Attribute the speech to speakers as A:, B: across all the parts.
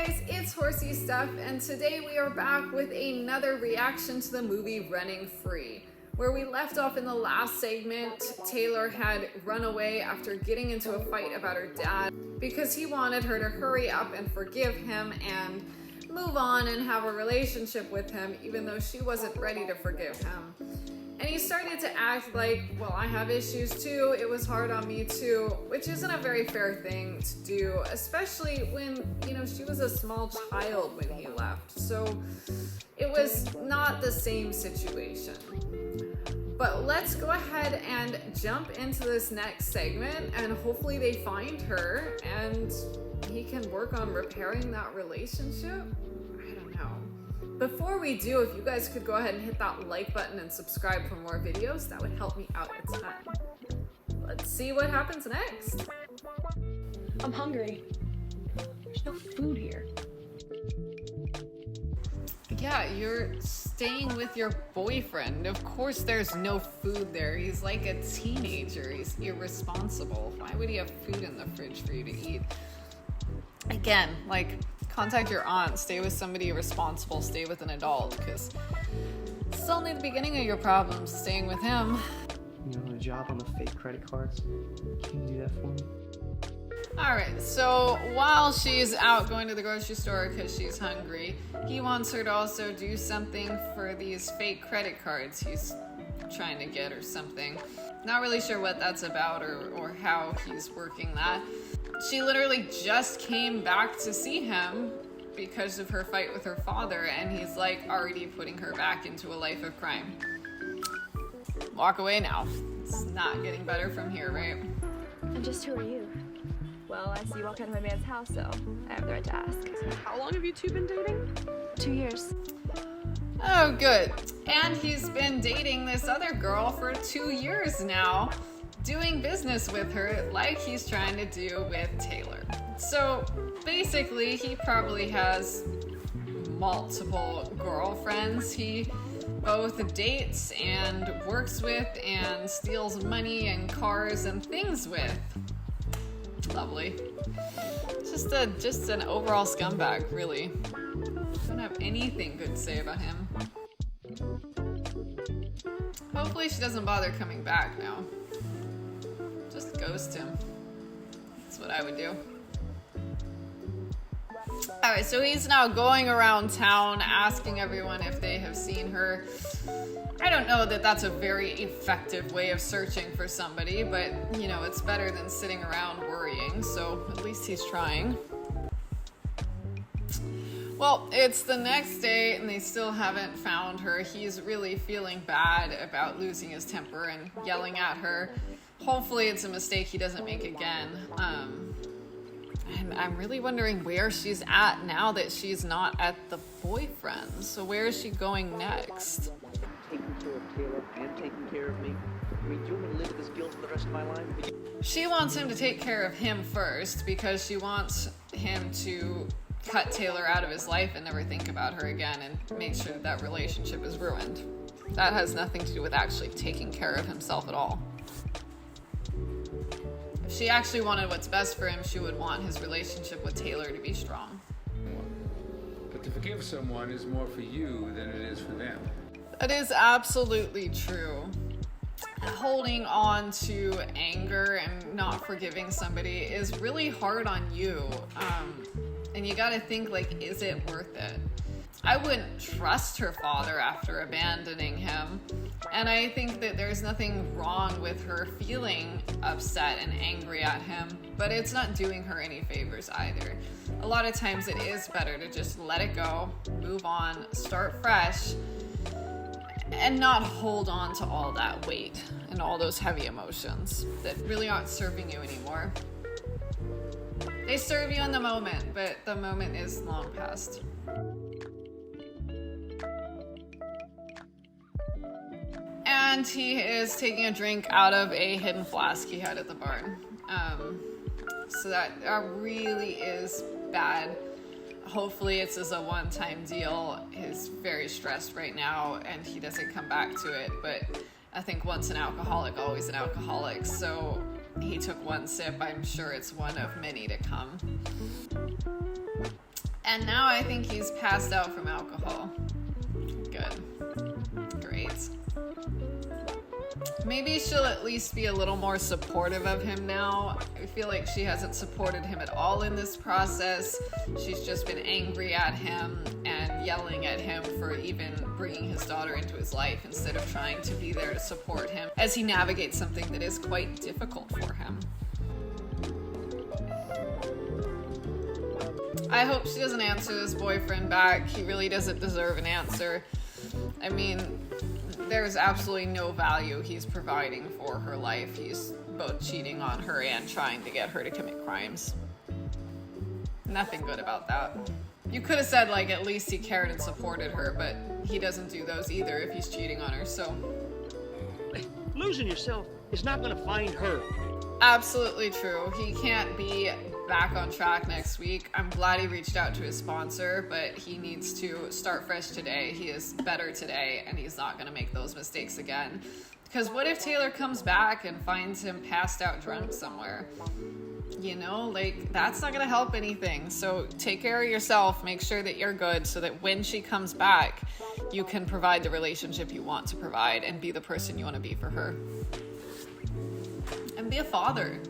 A: guys, it's Horsey Stuff, and today we are back with another reaction to the movie Running Free. Where we left off in the last segment, Taylor had run away after getting into a fight about her dad because he wanted her to hurry up and forgive him and move on and have a relationship with him, even though she wasn't ready to forgive him. And he started to act like, well, I have issues too, it was hard on me too, which isn't a very fair thing to do, especially when, she was a small child when he left. So it was not the same situation. But let's go ahead and jump into this next segment, and hopefully they find her and he can work on repairing that relationship. I don't know. Before we do, if you guys could go ahead and hit that like button and subscribe for more videos, that would help me out a ton. Let's see what happens next.
B: I'm hungry. There's no food here.
A: Yeah, you're staying with your boyfriend. Of course there's no food there. He's like a teenager. He's irresponsible. Why would he have food in the fridge for you to eat? Again, contact your aunt. Stay with somebody responsible. Stay with an adult, because it's only the beginning of your problems staying with him.
C: A job on the fake credit cards. Can you do that for me?
A: Alright, so while she's out going to the grocery store because she's hungry, he wants her to also do something for these fake credit cards he's trying to get or something. Not really sure what that's about or how he's working that. She literally just came back to see him because of her fight with her father, and he's already putting her back into a life of crime. Walk away now. It's not getting better from here, right?
B: And just who are you? Well, I see you walk out of my man's house, so I have the right to ask.
D: How long have you two been dating?
B: 2 years.
A: Oh, good. And he's been dating this other girl for 2 years now, doing business with her like he's trying to do with Taylor. So basically, he probably has multiple girlfriends he both dates and works with and steals money and cars and things with. Lovely. Just an overall scumbag, really. Don't have anything good to say about him. Hopefully she doesn't bother coming back now. Just ghost him. That's what I would do. Alright, so he's now going around town asking everyone if they have seen her. I don't know that that's a very effective way of searching for somebody, but, it's better than sitting around worrying, so at least he's trying. Well, it's the next day and they still haven't found her. He's really feeling bad about losing his temper and yelling at her. Hopefully it's a mistake he doesn't make again. And I'm really wondering where she's at now that she's not at the boyfriend. So where is she going next?
E: Taking care of Taylor and taking care of me. Do you want me to live with this guilt for the rest of my life?
A: She wants him to take care of him first because she wants him to cut Taylor out of his life and never think about her again and make sure that relationship is ruined. That has nothing to do with actually taking care of himself at all. If she actually wanted what's best for him, she would want his relationship with Taylor to be strong.
F: But to forgive someone is more for you than it is for them.
A: That is absolutely true. Holding on to anger and not forgiving somebody is really hard on you. And you gotta think, is it worth it? I wouldn't trust her father after abandoning him. And I think that there's nothing wrong with her feeling upset and angry at him, but it's not doing her any favors either. A lot of times it is better to just let it go, move on, start fresh, and not hold on to all that weight and all those heavy emotions that really aren't serving you anymore. They serve you in the moment, but the moment is long past. And he is taking a drink out of a hidden flask he had at the barn. So that really is bad. Hopefully it's just a one-time deal. He's very stressed right now and he doesn't come back to it, but I think once an alcoholic, always an alcoholic. So he took one sip. I'm sure it's one of many to come. And now I think he's passed out from alcohol. Good. Great. Maybe she'll at least be a little more supportive of him now. I feel like she hasn't supported him at all in this process. She's just been angry at him and yelling at him for even bringing his daughter into his life instead of trying to be there to support him as he navigates something that is quite difficult for him. I hope she doesn't answer this boyfriend back. He really doesn't deserve an answer. I mean, there's absolutely no value he's providing for her life. He's both cheating on her and trying to get her to commit crimes. Nothing good about that. You could have said, like, at least he cared and supported her, but he doesn't do those either if he's cheating on her, so.
G: Losing yourself is not gonna find her.
A: Absolutely true. He can't be back on track next week. I'm glad he reached out to his sponsor, but he needs to start fresh today. He is better today, and he's not going to make those mistakes again. Because what if Taylor comes back and finds him passed out drunk somewhere? You know, like, that's not going to help anything. So take care of yourself. Make sure that you're good so that when she comes back, you can provide the relationship you want to provide and be the person you want to be for her. And be a father.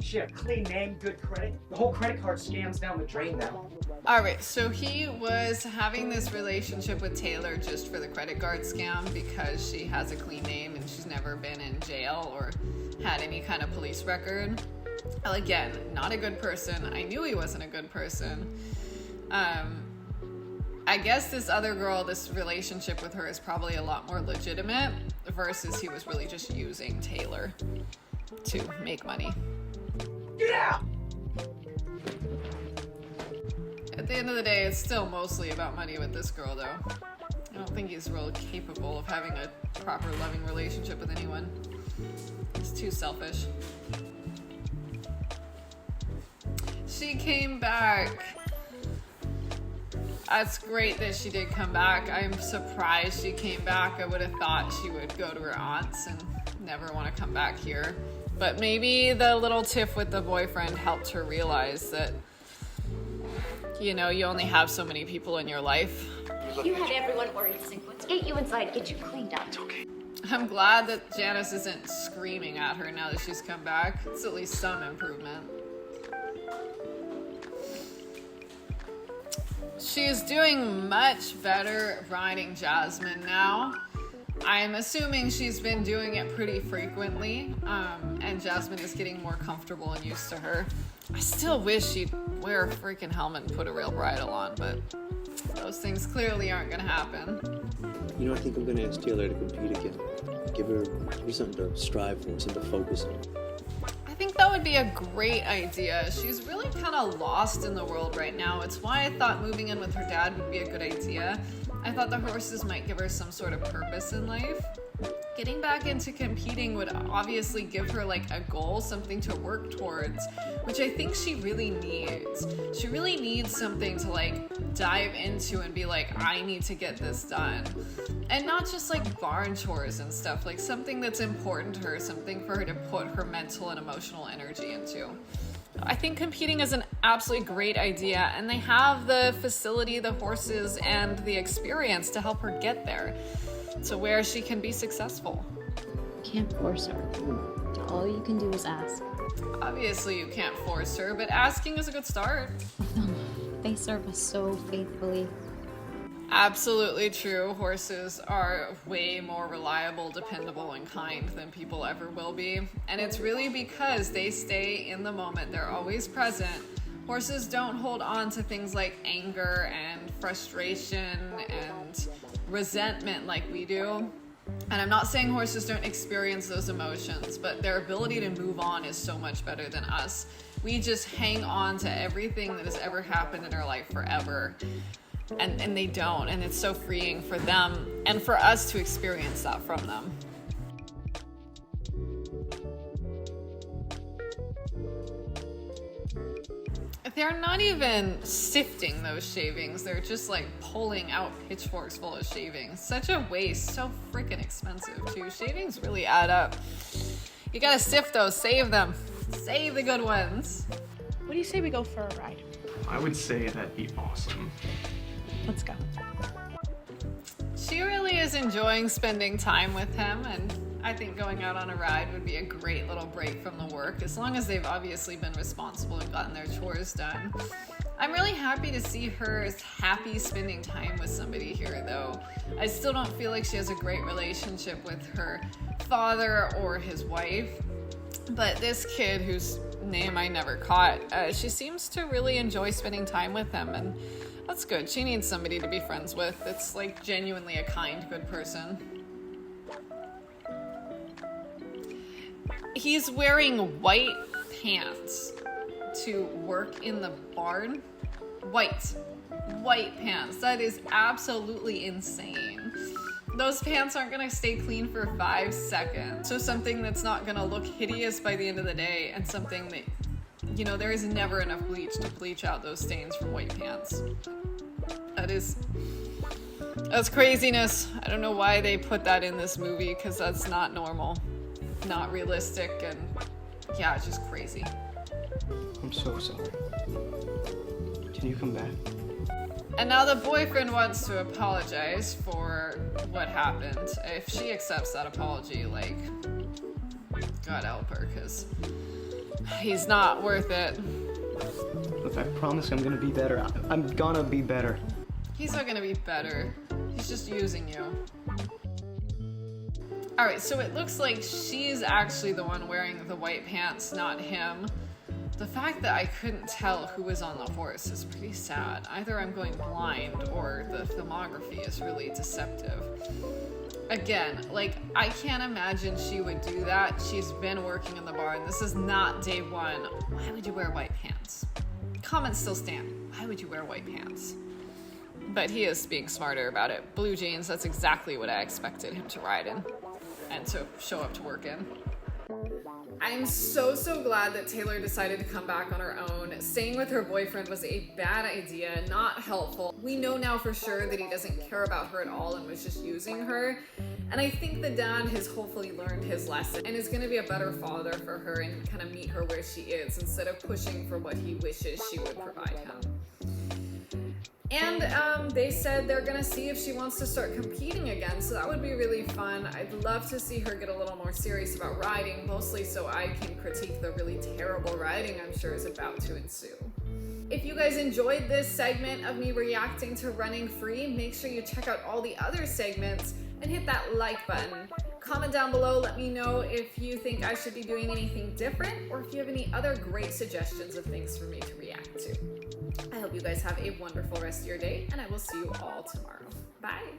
C: Shit, clean name, good credit. The whole credit card scam's down the drain now.
A: Alright, so he was having this relationship with Taylor just for the credit card scam because she has a clean name and she's never been in jail or had any kind of police record. Well, again, not a good person. I knew he wasn't a good person. I guess this other girl, this relationship with her is probably a lot more legitimate versus he was really just using Taylor to make money.
C: Yeah!
A: At the end of the day, it's still mostly about money with this girl, though. I don't think he's really capable of having a proper loving relationship with anyone. He's too selfish. She came back. That's great that she did come back. I'm surprised she came back. I would have thought she would go to her aunt's and never want to come back here. But maybe the little tiff with the boyfriend helped her realize that, you know, you only have so many people in your life.
H: You had everyone worried sick. Let's get you inside, get you cleaned up. It's okay.
A: I'm glad that Janice isn't screaming at her now that she's come back. It's at least some improvement. She's doing much better riding Jasmine now. I'm assuming she's been doing it pretty frequently, and Jasmine is getting more comfortable and used to her. I still wish she'd wear a freaking helmet and put a real bridle on, but those things clearly aren't gonna happen.
I: You know, I think I'm gonna ask Taylor to compete again. Give her something to strive for, something to focus on.
A: I think that would be a great idea. She's really kind of lost in the world right now. It's why I thought moving in with her dad would be a good idea. I thought the horses might give her some sort of purpose in life. Getting back into competing would obviously give her like a goal, something to work towards, which I think she really needs. She really needs something to like dive into and be like, I need to get this done. And not just like barn chores and stuff, like something that's important to her, something for her to put her mental and emotional energy into. I think competing is an absolutely great idea, and they have the facility, the horses, and the experience to help her get there to where she can be successful.
J: Can't force her. All you can do is ask.
A: Obviously you can't force her, but asking is a good start.
J: They serve us so faithfully.
A: Absolutely true. Horses are way more reliable, dependable, and kind than people ever will be. And it's really because they stay in the moment. They're always present. Horses don't hold on to things like anger and frustration and resentment like we do. And I'm not saying horses don't experience those emotions, but their ability to move on is so much better than us. We just hang on to everything that has ever happened in our life forever. And they don't, and it's so freeing for them and for us to experience that from them. They're not even sifting those shavings, they're just like pulling out pitchforks full of shavings. Such a waste, so freaking expensive too. Shavings really add up. You gotta sift those, save them. Save the good ones.
D: What do you say we go for a ride?
K: I would say that'd be awesome.
D: Let's go.
A: She really is enjoying spending time with him, and I think going out on a ride would be a great little break from the work, as long as they've obviously been responsible and gotten their chores done. I'm really happy to see her as happy spending time with somebody here, though. I still don't feel like she has a great relationship with her father or his wife, but this kid whose name I never caught, she seems to really enjoy spending time with him, and that's good. She needs somebody to be friends with. It's like genuinely a kind, good person. He's wearing white pants to work in the barn. White pants. That is absolutely insane. Those pants aren't gonna stay clean for 5 seconds. So something that's not gonna look hideous by the end of the day, and something that, you know, there is never enough bleach to bleach out those stains from white pants. That's craziness. I don't know why they put that in this movie, because that's not normal, not realistic, and yeah, it's just crazy.
C: I'm so sorry. Can you come back?
A: And now the boyfriend wants to apologize for what happened. If she accepts that apology, like, God help her, because he's not worth it.
C: Look, I promise I'm gonna be better. I'm gonna be better.
A: He's not gonna be better. He's just using you. Alright, so it looks like she's actually the one wearing the white pants, not him. The fact that I couldn't tell who was on the horse is pretty sad. Either I'm going blind or the filmography is really deceptive. Again, like, I can't imagine she would do that. She's been working in the barn. This is not day one. Why would you wear white pants? Comments still stand. Why would you wear white pants? But he is being smarter about it. Blue jeans, that's exactly what I expected him to ride in and to show up to work in. I'm so glad that Taylor decided to come back on her own. Staying with her boyfriend was a bad idea, not helpful. We know now for sure that he doesn't care about her at all and was just using her. And I think the dad has hopefully learned his lesson and is going to be a better father for her and kind of meet her where she is instead of pushing for what he wishes she would provide him. And they said they're gonna see if she wants to start competing again, so that would be really fun. I'd love to see her get a little more serious about riding, mostly so I can critique the really terrible riding I'm sure is about to ensue. If you guys enjoyed this segment of me reacting to Running Free, make sure you check out all the other segments and hit that like button. Comment down below, let me know if you think I should be doing anything different or if you have any other great suggestions of things for me to react to. I hope you guys have a wonderful rest of your day, and I will see you all tomorrow. Bye!